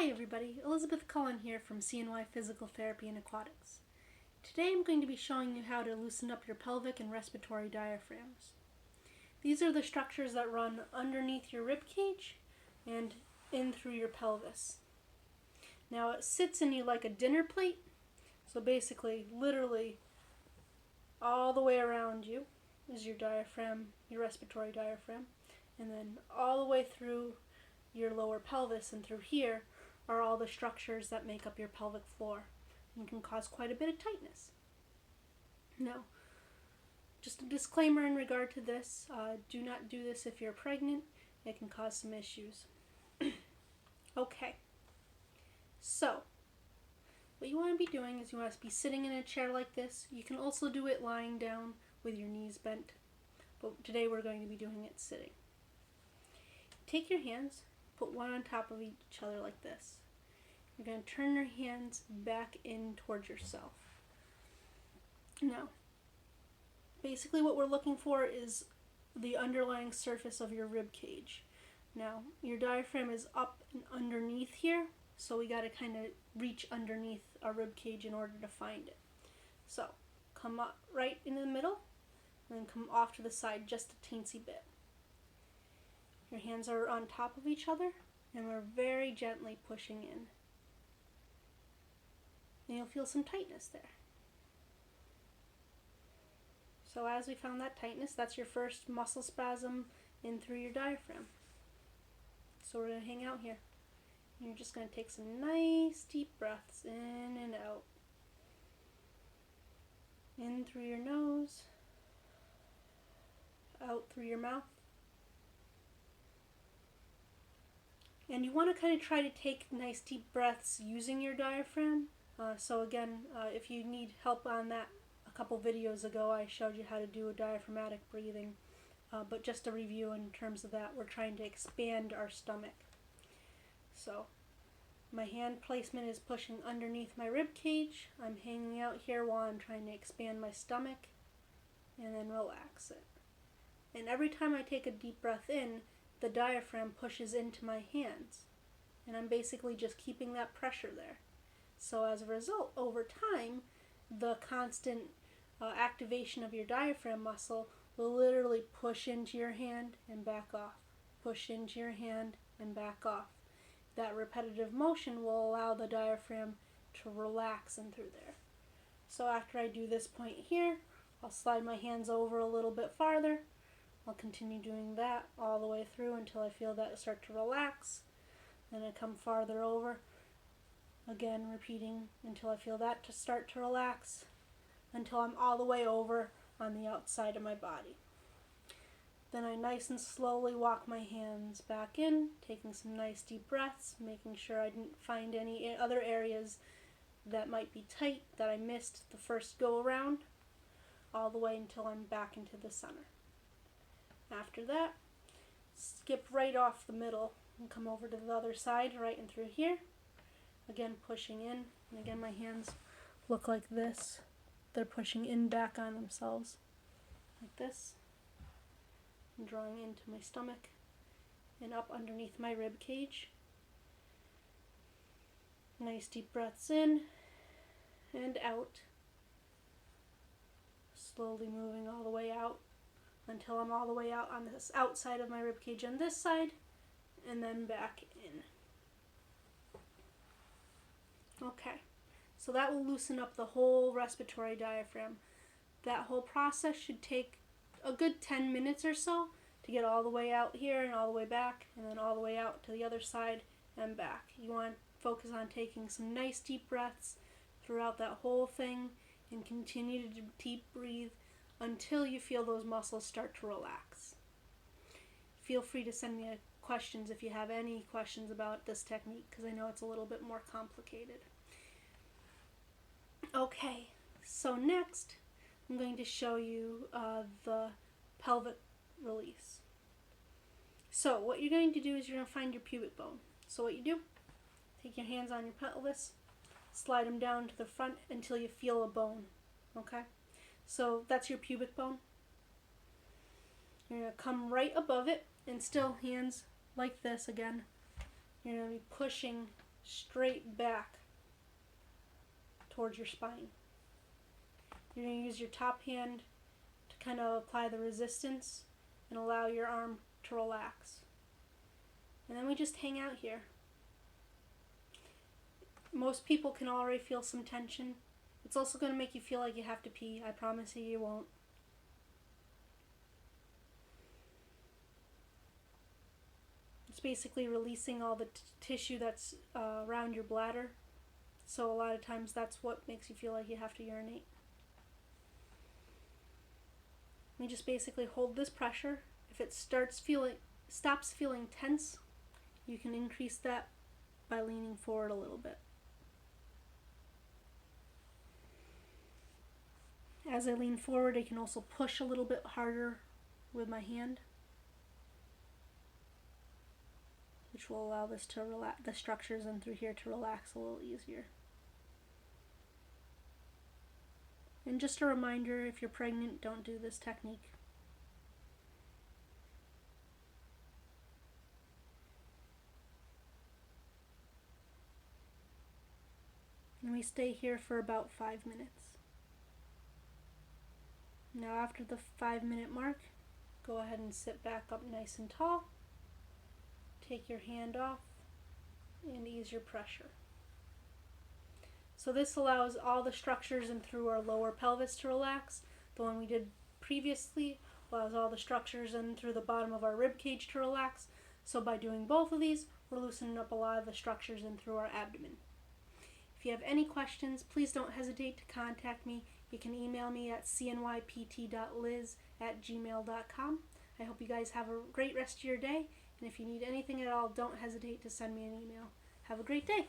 Hi everybody, Elizabeth Cullen here from CNY Physical Therapy and Aquatics. Today I'm going to be showing you how to loosen up your pelvic and respiratory diaphragms. These are the structures that run underneath your rib cage and in through your pelvis. Now it sits in you like a dinner plate, so basically, literally, all the way around you is your diaphragm, your respiratory diaphragm, and then all the way through your lower pelvis and through here are all the structures that make up your pelvic floor and can cause quite a bit of tightness. Now, just a disclaimer in regard to this, do not do this if you're pregnant. It can cause some issues. Okay, so what you want to be doing is you want to be sitting in a chair like this. You can also do it lying down with your knees bent, but today we're going to be doing it sitting. Take your hands, put one on top of each other like this. You're going to turn your hands back in towards yourself. Now, basically what we're looking for is the underlying surface of your rib cage. Now, your diaphragm is up and underneath here, so we got to kind of reach underneath our rib cage in order to find it. So, come up right in the middle, and then come off to the side just a teensy bit. Your hands are on top of each other, and we're very gently pushing in. And you'll feel some tightness there. So as we found that tightness, that's your first muscle spasm in through your diaphragm. So we're going to hang out here. And you're just going to take some nice deep breaths in and out. In through your nose, out through your mouth. And you want to kind of try to take nice deep breaths using your diaphragm. So again, if you need help on that, a couple videos ago I showed you how to do a diaphragmatic breathing. But just a review in terms of that, we're trying to expand our stomach. So my hand placement is pushing underneath my rib cage. I'm hanging out here while I'm trying to expand my stomach and then relax it. And every time I take a deep breath in, the diaphragm pushes into my hands, and I'm basically just keeping that pressure there. So as a result, over time, the constant activation of your diaphragm muscle will literally push into your hand and back off, push into your hand and back off. That repetitive motion will allow the diaphragm to relax in through there. So after I do this point here, I'll slide my hands over a little bit farther. I'll continue doing that all the way through until I feel that start to relax. Then I come farther over, again repeating until I feel that to start to relax, until I'm all the way over on the outside of my body. Then I nice and slowly walk my hands back in, taking some nice deep breaths, making sure I didn't find any other areas that might be tight that I missed the first go around, all the way until I'm back into the center. After that, skip right off the middle and come over to the other side, right in through here. Again, pushing in, and again my hands look like this. They're pushing in back on themselves, like this. And drawing into my stomach and up underneath my rib cage. Nice deep breaths in and out. Slowly moving all the way out until I'm all the way out on this outside of my rib cage on this side, and then back in. Okay, so that will loosen up the whole respiratory diaphragm. That whole process should take a good 10 minutes or so to get all the way out here and all the way back, and then all the way out to the other side and back. You want to focus on taking some nice deep breaths throughout that whole thing and continue to deep breathe until you feel those muscles start to relax. Feel free to send me questions if you have any questions about this technique, because I know it's a little bit more complicated. Okay, so next I'm going to show you the pelvic release. So what you're going to do is you're going to find your pubic bone. So what you do, take your hands on your pelvis, slide them down to the front until you feel a bone. Okay? So that's your pubic bone. You're going to come right above it, and still hands like this again. You're going to be pushing straight back towards your spine. You're going to use your top hand to kind of apply the resistance and allow your arm to relax. And then we just hang out here. Most people can already feel some tension. It's also going to make you feel like you have to pee. I promise you won't. It's basically releasing all the tissue that's around your bladder. So a lot of times that's what makes you feel like you have to urinate. We just basically hold this pressure. If it stops feeling tense, you can increase that by leaning forward a little bit. As I lean forward, I can also push a little bit harder with my hand, which will allow this to relax, the structures in through here to relax a little easier. And just a reminder, if you're pregnant, don't do this technique. And we stay here for about 5 minutes. Now after the 5-minute mark, go ahead and sit back up nice and tall. Take your hand off and ease your pressure. So this allows all the structures in through our lower pelvis to relax. The one we did previously allows all the structures in through the bottom of our rib cage to relax. So by doing both of these, we're loosening up a lot of the structures in through our abdomen. If you have any questions, please don't hesitate to contact me. You can email me at cnypt.liz@gmail.com. I hope you guys have a great rest of your day, and if you need anything at all, don't hesitate to send me an email. Have a great day.